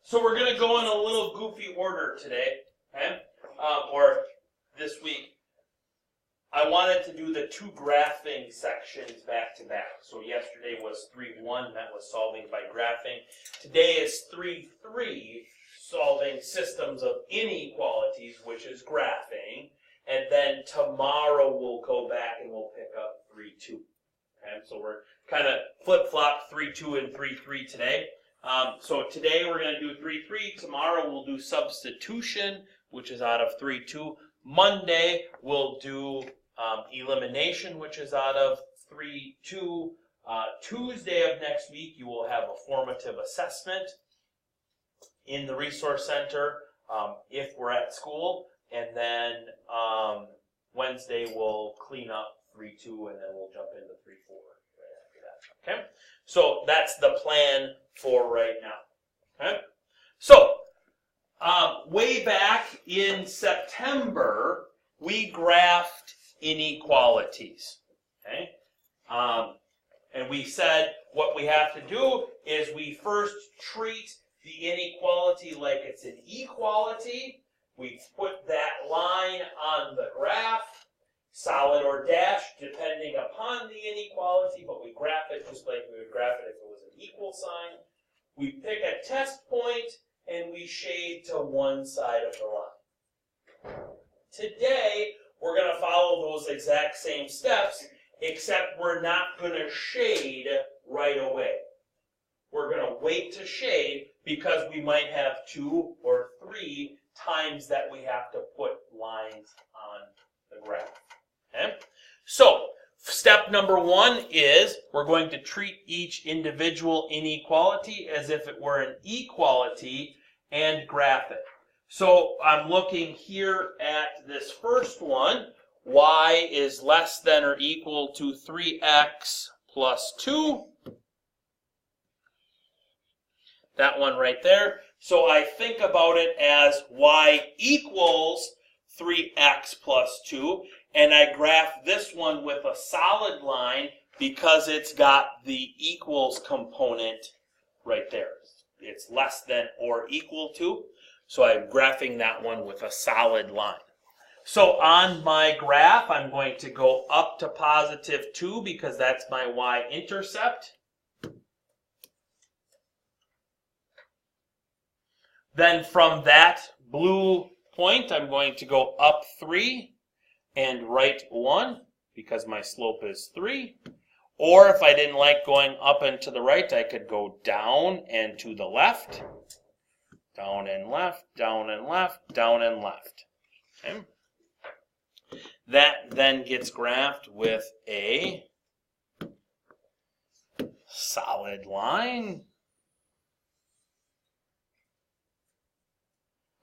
So we're going to go in a little goofy order today, okay? Or this week. I wanted to do the two graphing sections back to back. So yesterday was 3.1, that was solving by graphing. Today is 3.3, solving systems of inequalities, which is graphing. And then tomorrow we'll go back and we'll pick up 3.2. Okay, so we're kind of flip-flop 3.2 and 3.3 today. So today we're going to do 3.3. Tomorrow we'll do substitution, which is out of 3.2. Monday we'll do elimination, which is out of 3.2. Tuesday of next week you will have a formative assessment in the Resource Center if we're at school. And then Wednesday we'll clean up 3.2 and then we'll jump into 3.4 right after that. Okay? So that's the plan for right now. Okay? So way back in September, we graphed inequalities. Okay? And we said what we have to do is we first treat the inequality like it's an equality. We put that line on the graph, solid or dashed, depending upon the inequality, but we graph it just like we would graph it if it was an equal sign. We pick a test point, and we shade to one side of the line. Today, we're going to follow those exact same steps, except we're not going to shade right away. We're going to wait to shade because we might have 2 or 3 times that we have to put lines on the graph. Okay? So, step number 1 is we're going to treat each individual inequality as if it were an equality and graph it. So, I'm looking here at this first one. Y is less than or equal to 3x plus 2. That one right there. So I think about it as y equals 3x plus 2, and I graph this one with a solid line because it's got the equals component right there. It's less than or equal to, so I'm graphing that one with a solid line. So on my graph, I'm going to go up to positive 2 because that's my y-intercept. Then from that blue point, I'm going to go up 3 and right 1 because my slope is 3. Or if I didn't like going up and to the right, I could go down and to the left. Down and left, down and left, down and left. Okay. That then gets graphed with a solid line.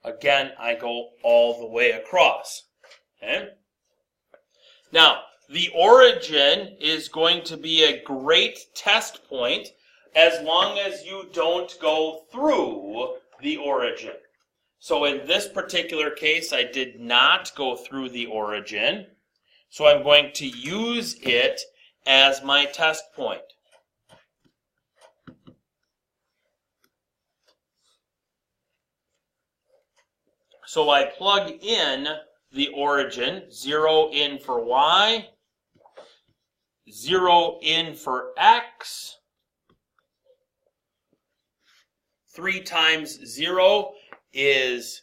Again, I go all the way across. Okay? Now, the origin is going to be a great test point as long as you don't go through the origin. So in this particular case, I did not go through the origin. So I'm going to use it as my test point. So I plug in the origin, 0 in for y, 0 in for x, 3 times 0 is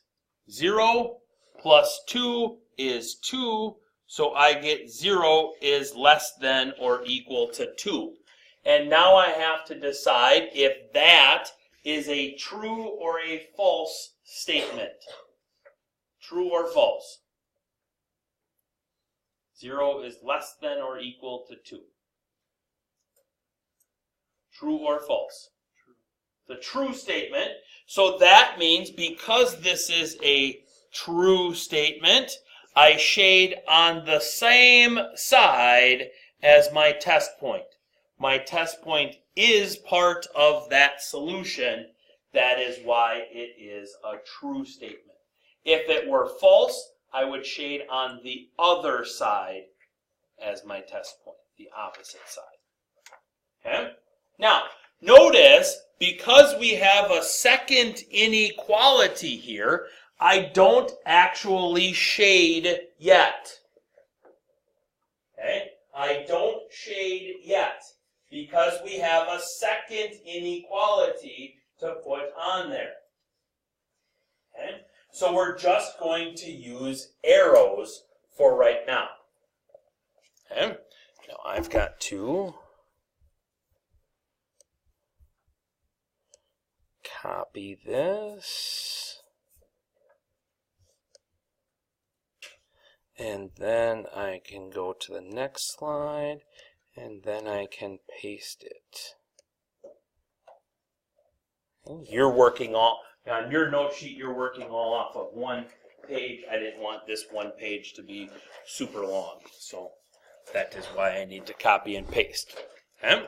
0, plus 2 is 2, so I get 0 is less than or equal to 2. And now I have to decide if that is a true or a false statement. True or false? 0 is less than or equal to 2. True or false? True. The true statement. So that means because this is a true statement, I shade on the same side as my test point. My test point is part of that solution. That is why it is a true statement. If it were false, I would shade on the other side as my test point, the opposite side. Okay? Now, notice, because we have a second inequality here, I don't actually shade yet. Okay? I don't shade yet because we have a second inequality to put on there. Okay? So we're just going to use arrows for right now. Okay? Now I've got to copy this. And then I can go to the next slide, and then I can paste it. You're working all, on your note sheet, you're working all off of one page. I didn't want this one page to be super long, so that is why I need to copy and paste. Okay?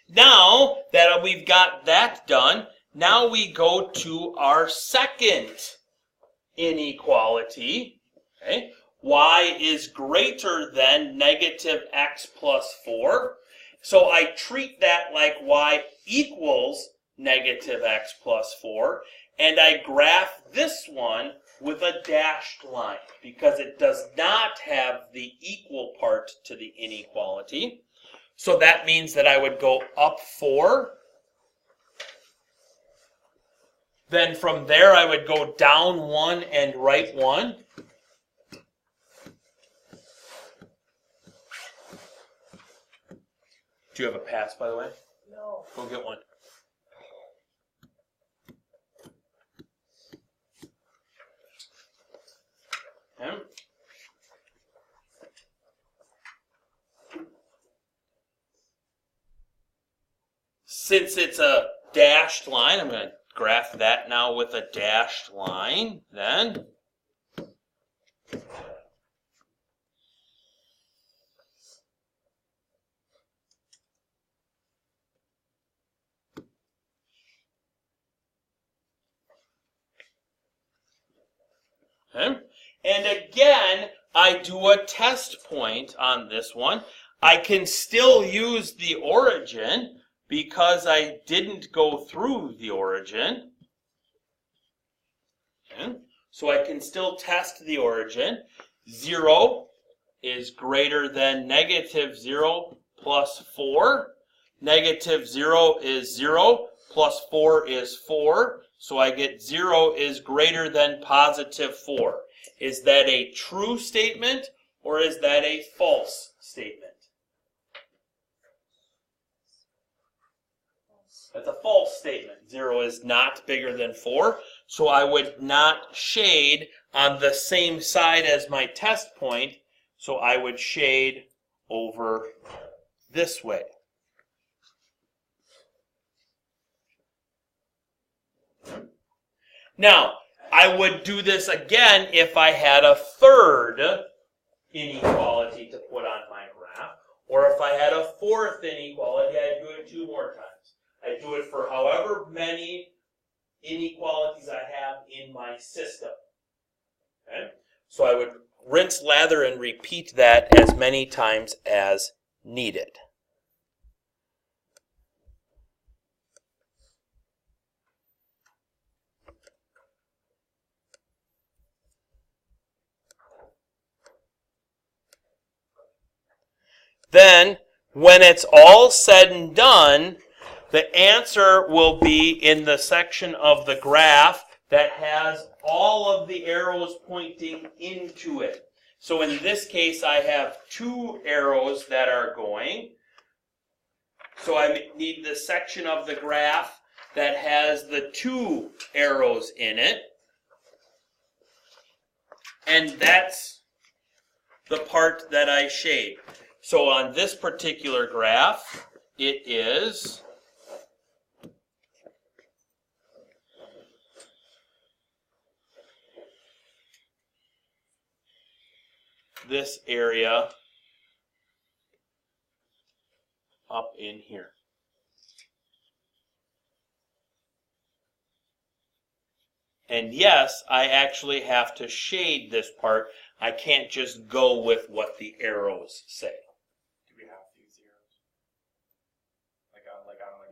Now that we've got that done, now we go to our second inequality. Okay? Y is greater than negative x plus 4. So I treat that like y equals negative x plus 4. And I graph this one with a dashed line because it does not have the equal part to the inequality. So that means that I would go up 4. Then from there I would go down 1 and right 1. Do you have a pass, by the way? No. Go get one. Okay. Since it's a dashed line, I'm going to graph that now with a dashed line. Then okay. And again, I do a test point on this one. I can still use the origin because I didn't go through the origin. Okay. So I can still test the origin. 0 is greater than negative 0 plus 4. Negative 0 is 0 plus 4 is 4. So I get 0 is greater than positive 4. Is that a true statement or is that a false statement? That's a false statement. 0 is not bigger than 4. So I would not shade on the same side as my test point. So I would shade over this way. Now, I would do this again if I had a third inequality to put on my graph. Or if I had a fourth inequality, I'd do it 2 more times. I'd do it for however many inequalities I have in my system. Okay? So I would rinse, lather, and repeat that as many times as needed. Then, when it's all said and done, the answer will be in the section of the graph that has all of the arrows pointing into it. So in this case, I have 2 arrows that are going. So I need the section of the graph that has the 2 arrows in it. And that's the part that I shade. So on this particular graph, it is this area up in here. And yes, I actually have to shade this part. I can't just go with what the arrows say. Do we have to use zeros? Like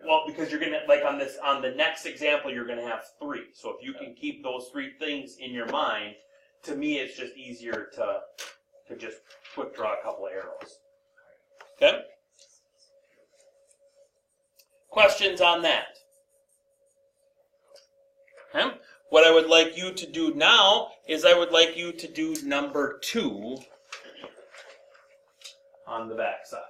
well, because you're gonna, like on the next example, you're gonna have 3. So if you can keep those 3 things in your mind, to me it's just easier to just quick draw a couple of arrows. Okay? Questions on that? Okay? What I would like you to do now is I would like you to do number 2 on the back side.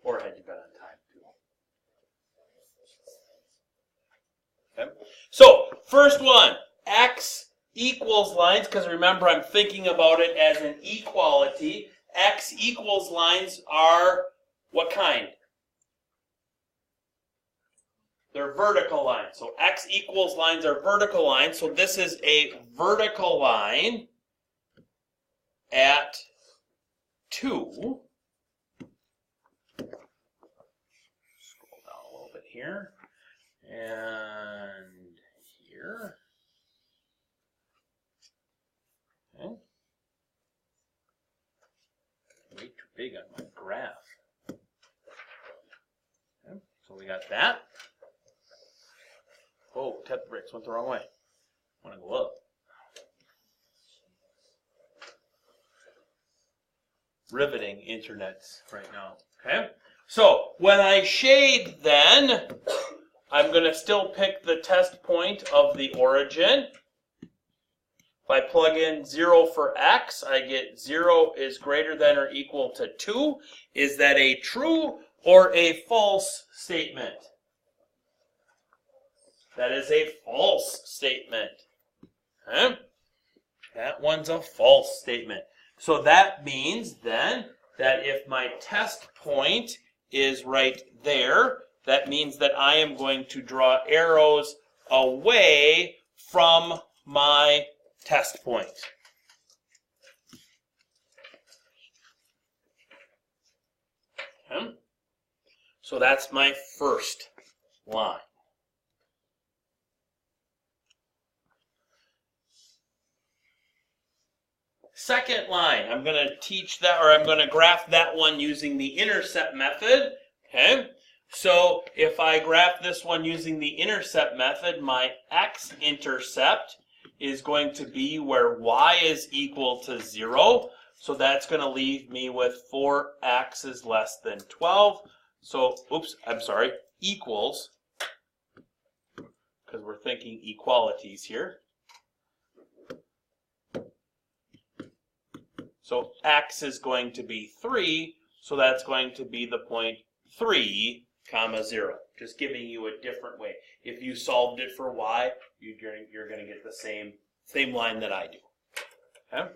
Or had you been on time too? Okay. So, first one, x equals lines, because remember I'm thinking about it as an equality. X equals lines are what kind? They're vertical lines. So x equals lines are vertical lines. So this is a vertical line at 2. Scroll down a little bit here. And here. Okay. Way too big on my graph. Okay. So we got that. Oh, tap bricks went the wrong way. I want to go up. Riveting internets right now. Okay. So when I shade, then I'm going to still pick the test point of the origin. If I plug in 0 for x, I get 0 is greater than or equal to 2. Is that a true or a false statement? That is a false statement. Okay? That one's a false statement. So that means then that if my test point is right there, that means that I am going to draw arrows away from my test point. Okay? So that's my first line. Second line, I'm going to teach that, or I'm going to graph that one using the intercept method. Okay? So if I graph this one using the intercept method, my x-intercept is going to be where y is equal to 0. So that's going to leave me with 4x is less than 12. So, equals, because we're thinking equalities here. So x is going to be 3, so that's going to be the point 3, 0. Just giving you a different way. If you solved it for y, you're going to get the same line that I do. Okay?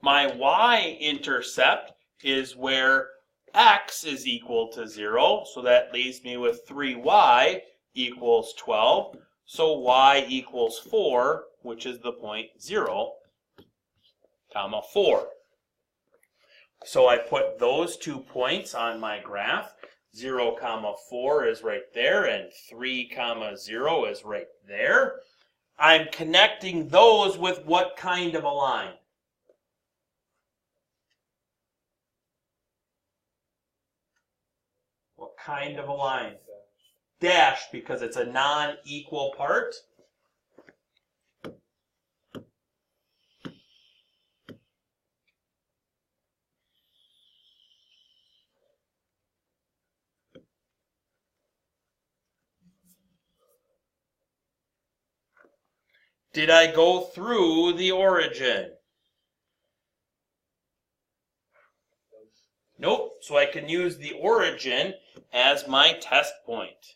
My y-intercept is where x is equal to 0, so that leaves me with 3y equals 12. So y equals 4, which is the point 0, 4. So I put those 2 points on my graph. 0, 4 is right there, and 3, 0 is right there. I'm connecting those with what kind of a line? What kind of a line? Dashed, because it's a non-equal part. Did I go through the origin? Nope. So I can use the origin as my test point.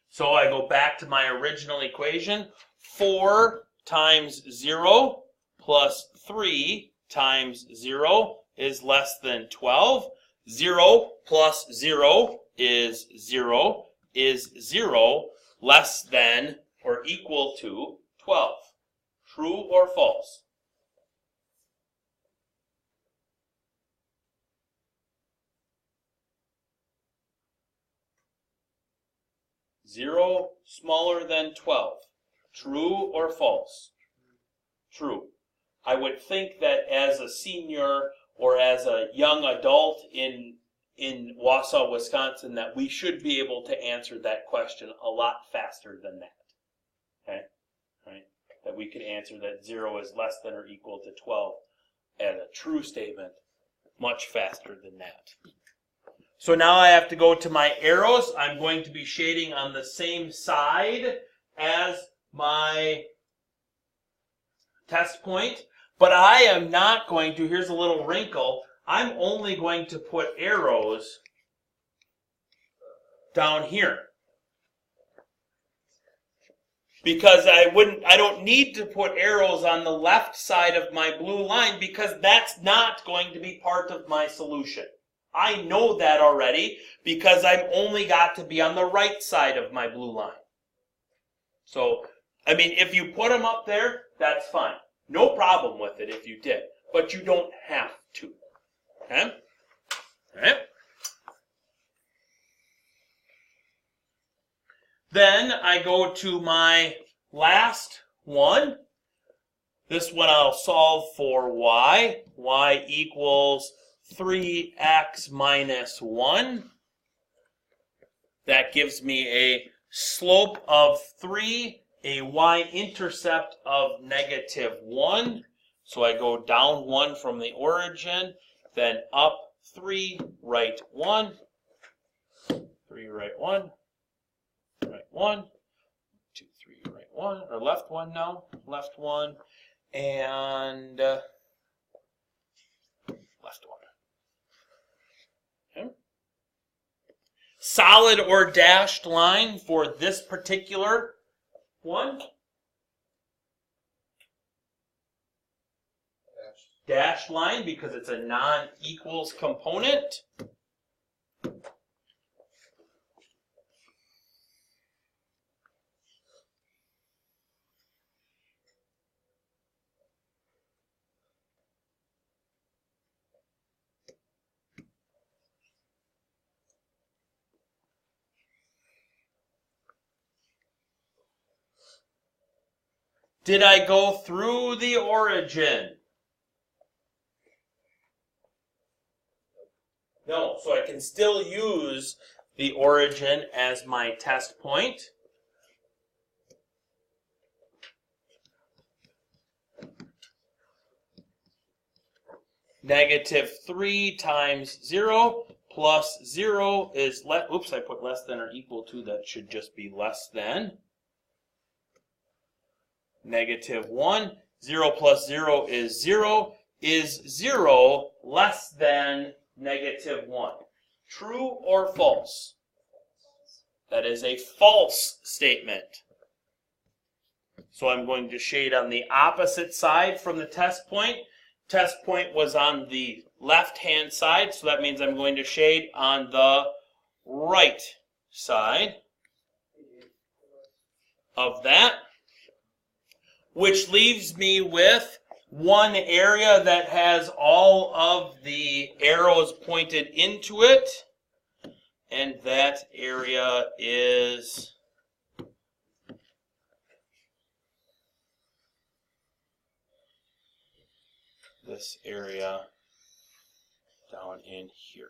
So I go back to my original equation. 4 times 0 plus 3 times 0 is less than 12. 0 plus 0 is 0. Is 0 less than or equal to 12? True or false? 0 smaller than 12. True or false? True. I would think that as a senior or as a young adult in Wausau, Wisconsin, that we should be able to answer that question a lot faster than that. Okay? Right? That we can answer that 0 is less than or equal to 12 as a true statement much faster than that. So now I have to go to my arrows. I'm going to be shading on the same side as my test point, but I am not going to, here's a little wrinkle, I'm only going to put arrows down here. Because I don't need to put arrows on the left side of my blue line because that's not going to be part of my solution. I know that already because I've only got to be on the right side of my blue line. So, I mean, if you put them up there, that's fine. No problem with it if you did. But you don't have to. Okay? All right? Then I go to my last one. This one I'll solve for y. Y equals 3x minus 1. That gives me a slope of 3, a y-intercept of negative 1. So I go down 1 from the origin, then up 3, right 1. 3, right 1. Right 1, 2, 3, right 1, or left 1 now, left 1, and left 1. Okay. Solid or dashed line for this particular one? Dashed line because it's a non-equals component. Did I go through the origin? No, so I can still use the origin as my test point. Negative 3 times 0 plus 0 is oops, I put less than or equal to. That should just be less than. Negative 1. 0 plus 0 is 0. Is 0 less than negative 1? True or false? That is a false statement. So I'm going to shade on the opposite side from the test point. Test point was on the left-hand side, so that means I'm going to shade on the right side of that, which leaves me with one area that has all of the arrows pointed into it, and that area is this area down in here.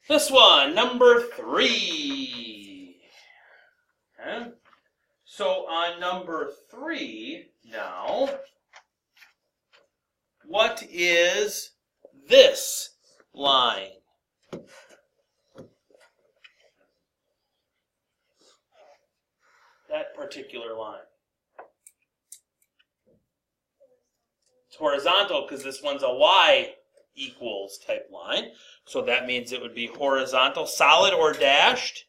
This one, number 3. Okay. So on number 3 now, what is this line? That particular line. It's horizontal because this one's a y equals type line. So that means it would be horizontal, solid or dashed?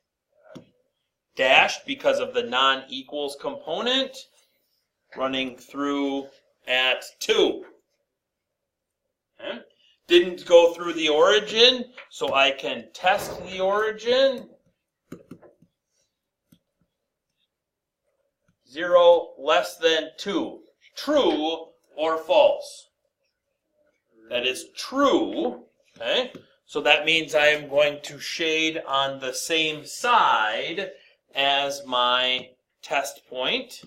Dashed because of the non-equals component running through at 2. Okay. Didn't go through the origin, so I can test the origin. 0 less than 2. True or false? That is true. Okay? So that means I am going to shade on the same side as my test point.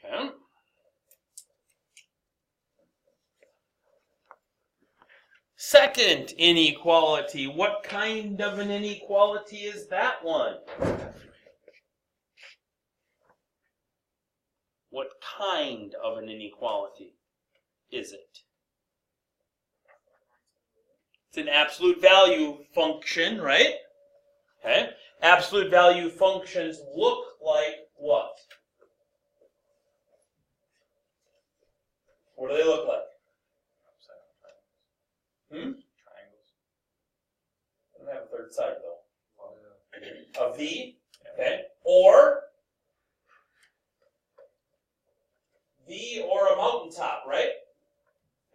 Okay. Second inequality. What kind of an inequality is that one? What kind of an inequality is it? It's an absolute value function, right? Okay. Absolute value functions look like what? What do they look like? Triangles. I don't have a third side though. A V, okay, or V or a mountaintop, right?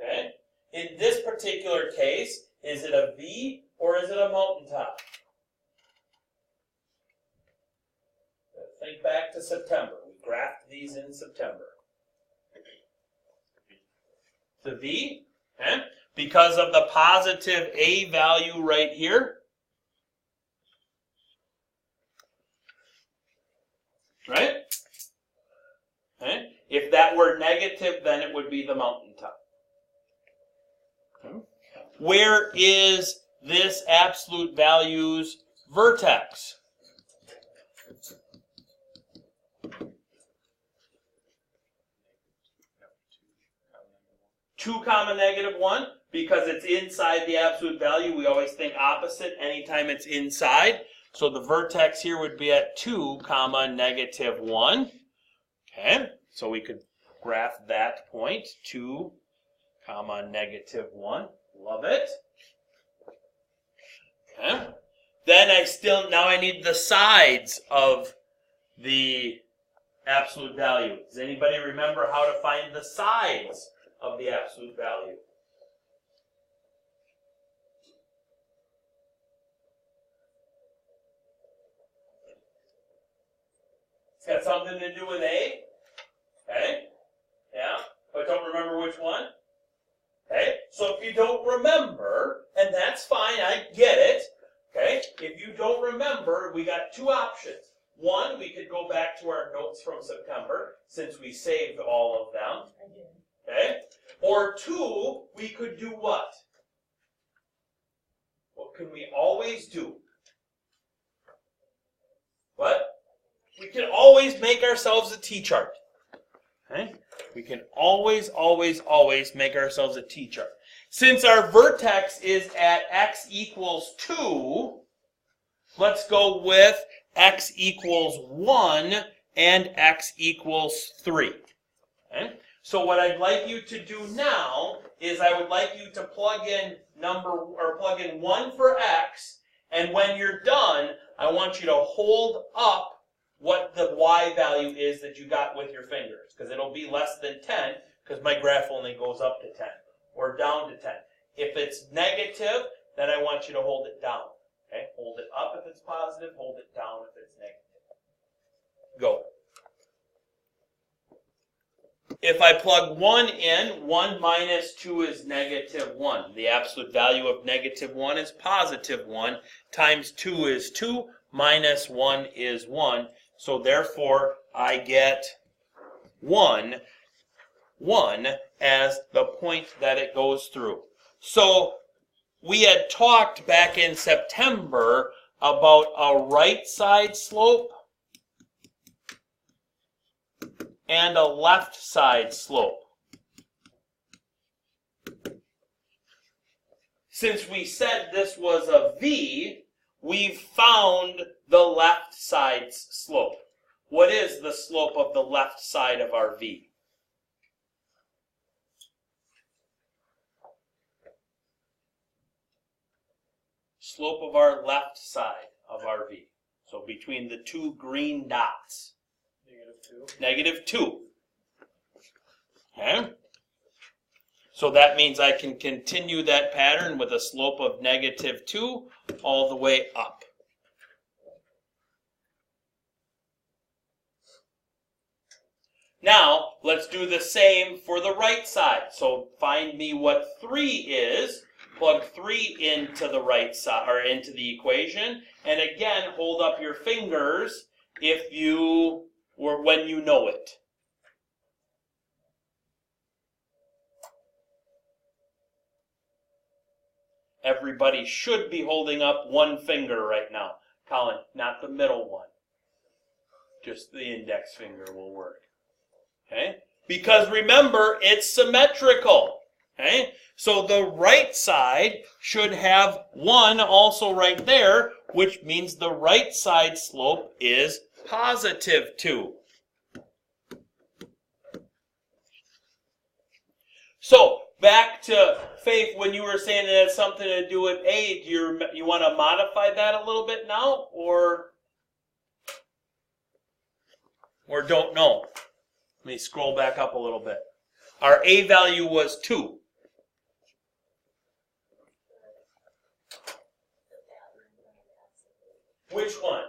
Okay. In this particular case, is it a V or is it a mountaintop? Think back to September. We graphed these in September. The V, okay, because of the positive A value right here. Right? Okay. If that were negative, then it would be the mountaintop. Okay. Where is this absolute value's vertex? Two comma negative 1, because it's inside the absolute value. We always think opposite anytime it's inside. So the vertex here would be at 2 comma negative 1. Okay, so we could graph that point, 2 comma negative 1. Love it. Okay. Then now I need the sides of the absolute value. Does anybody remember how to find the sides of the absolute value? It's got something to do with A. Okay? Yeah? But don't remember which one? Okay? So if you don't remember, and that's fine, I get it. Okay? If you don't remember, we got two options. One, we could go back to our notes from September, since we saved all of them. Okay? Or two, we could do what? What can we always do? What? We can always make ourselves a T-chart. Okay? We can always make ourselves a T-chart. Since our vertex is at x equals 2, let's go with x equals 1 and x equals 3. Okay? So what I'd like you to do now is I would like you to plug in 1 for x, and when you're done, I want you to hold up what the y value is that you got with your fingers, because it'll be less than 10, because my graph only goes up to 10, or down to 10. If it's negative, then I want you to hold it down. Okay? Hold it up if it's positive, hold it down if it's negative. Go. If I plug 1 in, 1 minus 2 is negative 1. The absolute value of negative 1 is positive 1, times 2 is 2, minus 1 is 1. So therefore, I get 1 as the point that it goes through. So we had talked back in September about a right side slope and a left side slope. since we said this was a V, we've found the left side's slope. What is the slope of the left side of our V? Slope of our left side of our V. So between the two green dots. Negative 2. Okay? So that means I can continue that pattern with a slope of negative 2 all the way up. Now, let's do the same for the right side. So find me what 3 is. Plug 3 into the right side, or into the equation. And again, hold up your fingers if you, or when you know it. Everybody should be holding up one finger right now. Colin, not the middle one. Just the index finger will work. Okay? Because remember, it's symmetrical. Okay? So the right side should have 1 also right there, which means the right side slope is positive 2. So, back to Faith, when you were saying it has something to do with A, do you want to modify that a little bit now, or don't know? Let me scroll back up a little bit. Our A value was 2. Which one?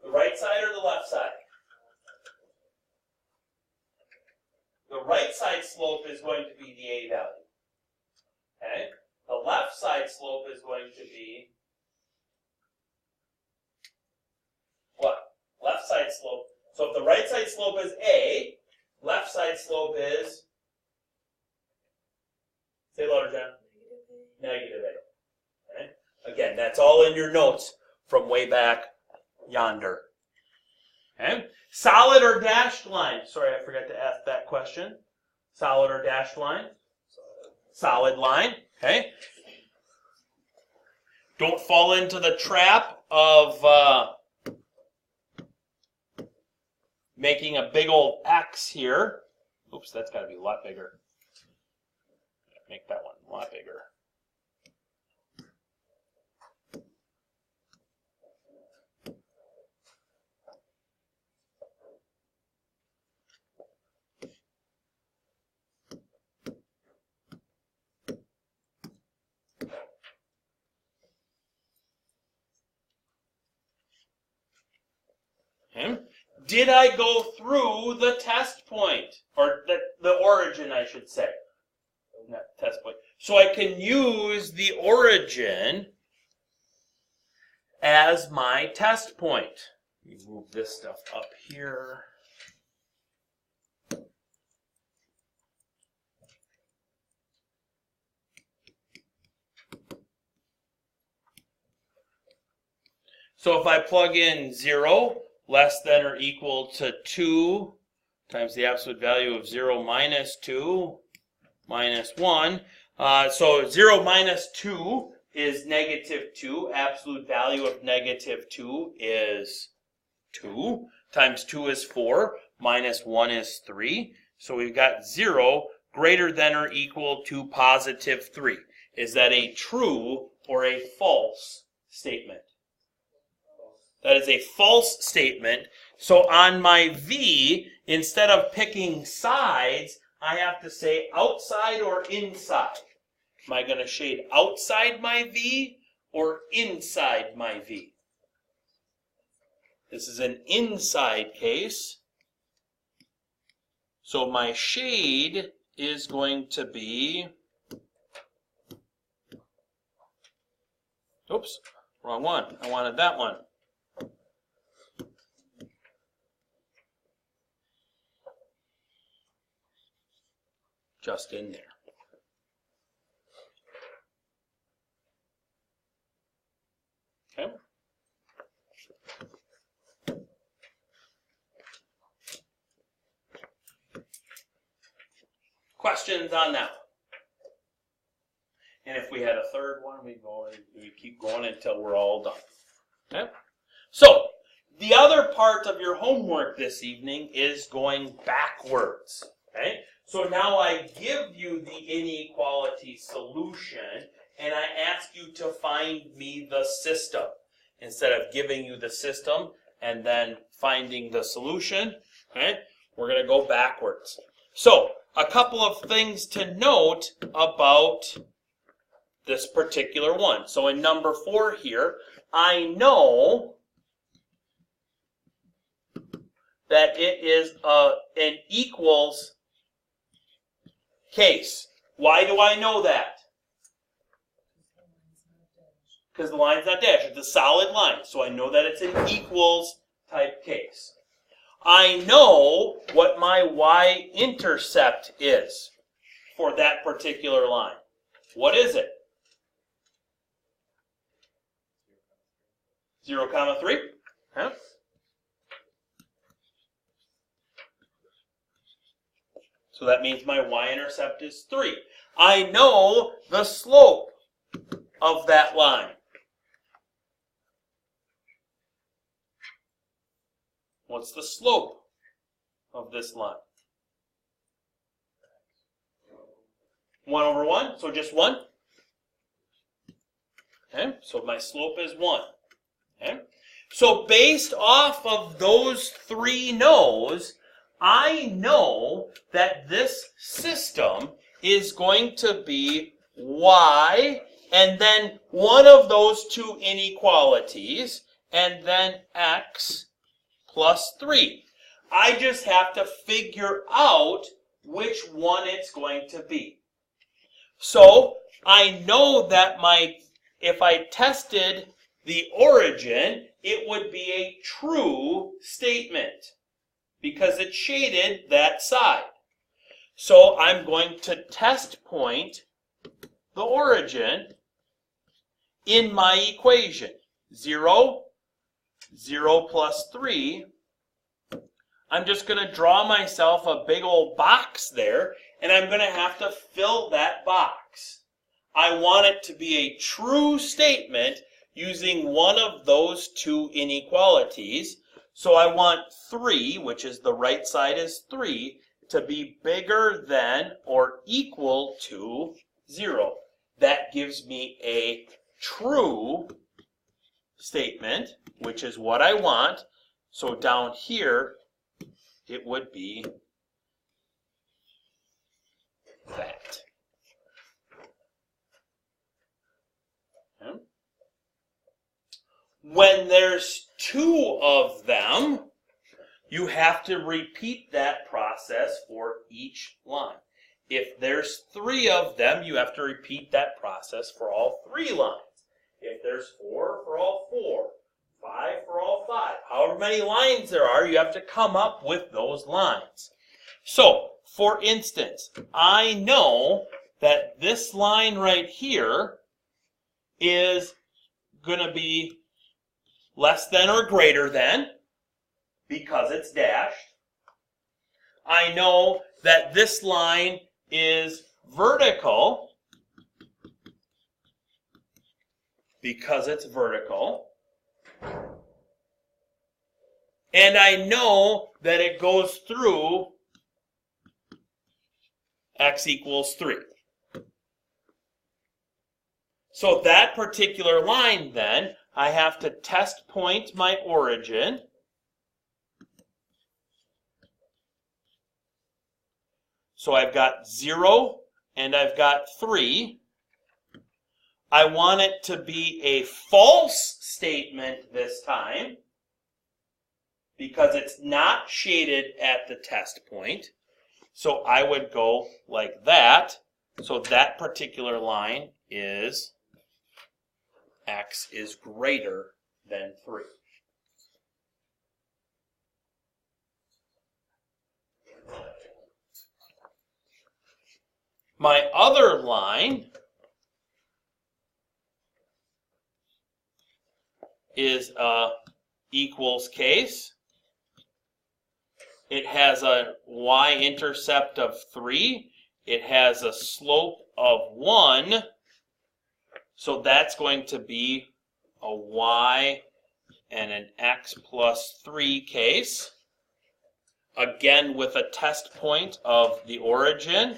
The right side or the left side? The right side slope is going to be the A value. Okay? The left side slope is going to be what? Left side slope. So if the right side slope is A, left side slope is, say louder, John. Negative A. Okay? Again, that's all in your notes from way back yonder. Okay? Solid or dashed line? Sorry, I forgot to ask that question. Solid or dashed line? Solid line. Okay? Don't fall into the trap of making a big old X here. Oops, that's got to be a lot bigger. Make that one a lot bigger. Okay. Did I go through the test point? Or the origin, I should say. Not test point. So I can use the origin as my test point. Let me move this stuff up here. So if I plug in 0, less than or equal to 2 times the absolute value of 0 minus 2 minus 1. So 0 minus 2 is negative 2. Absolute value of negative 2 is 2. Times 2 is 4. Minus 1 is 3. So we've got 0 greater than or equal to positive 3. Is that a true or a false statement? That is a false statement. So on my V, instead of picking sides, I have to say outside or inside. Am I going to shade outside my V or inside my V? This is an inside case. So my shade is going to be, oops, wrong one. I wanted that one. Just in there. Okay. Questions on that? And if we had a third one, we'd go and we keep going until we're all done. Okay? So, the other part of your homework this evening is going backwards. Okay? So now I give you the inequality solution, and I ask you to find me the system. Instead of giving you the system and then finding the solution, okay, we're going to go backwards. So, a couple of things to note about this particular one. So in number 4 here, I know that it is an equals case. Why do I know that? Because the line's not dashed. It's a solid line. So I know that it's an equals type case. I know what my y-intercept is for that particular line. What is it? 0, 3. Okay. So that means my y-intercept is 3. I know the slope of that line. What's the slope of this line? 1 over 1, so just 1. Okay, so my slope is 1. Okay, so based off of those 3 no's, I know that this system is going to be y, and then one of those 2 inequalities, and then x plus 3. I just have to figure out which one it's going to be. So I know that if I tested the origin, it would be a true statement because it shaded that side. So I'm going to test point the origin in my equation. 0, 0 plus 3. I'm just going to draw myself a big old box there, and I'm going to have to fill that box. I want it to be a true statement using one of those 2 inequalities. So I want 3, which is the right side is 3, to be bigger than or equal to 0. That gives me a true statement, which is what I want. So down here, it would be that. Okay. When there's 2 of them, you have to repeat that process for each line. If there's 3 of them, you have to repeat that process for all 3 lines. If there's 4, for all 4. 5 for all 5. However many lines there are, you have to come up with those lines. So, for instance, I know that this line right here is going to be less than or greater than because it's dashed. I know that this line is vertical because it's vertical. And I know that it goes through x equals 3. So that particular line then, I have to test point my origin. So I've got 0 and I've got 3. I want it to be a false statement this time because it's not shaded at the test point. So I would go like that. So that particular line is x is greater than 3. My other line is a equals case. It has a y-intercept of 3. It has a slope of 1. So that's going to be a y and an x plus 3 case. Again, with a test point of the origin.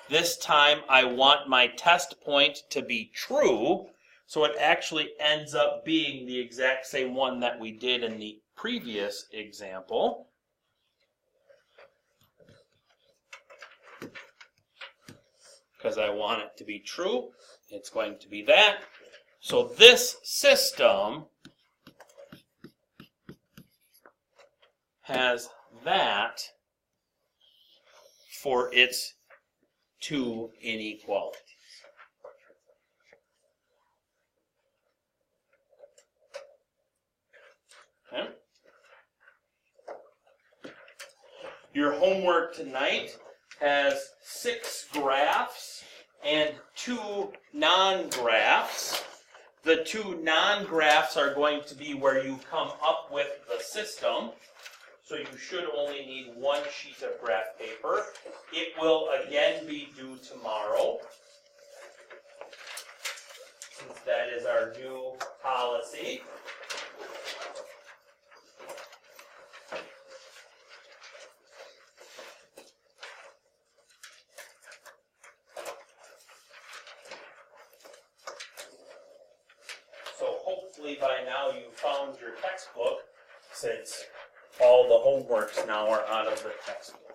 This time I want my test point to be true, so it actually ends up being the exact same one that we did in the previous example. Because I want it to be true, it's going to be that. So this system has that for its two inequalities. Okay. Your homework tonight has 6 graphs and 2 non-graphs. The 2 non-graphs are going to be where you come up with the system. So you should only need 1 sheet of graph paper. It will again be due tomorrow, since that is our new policy. So hopefully by now you found your textbook, since all the homeworks now are out of the textbook.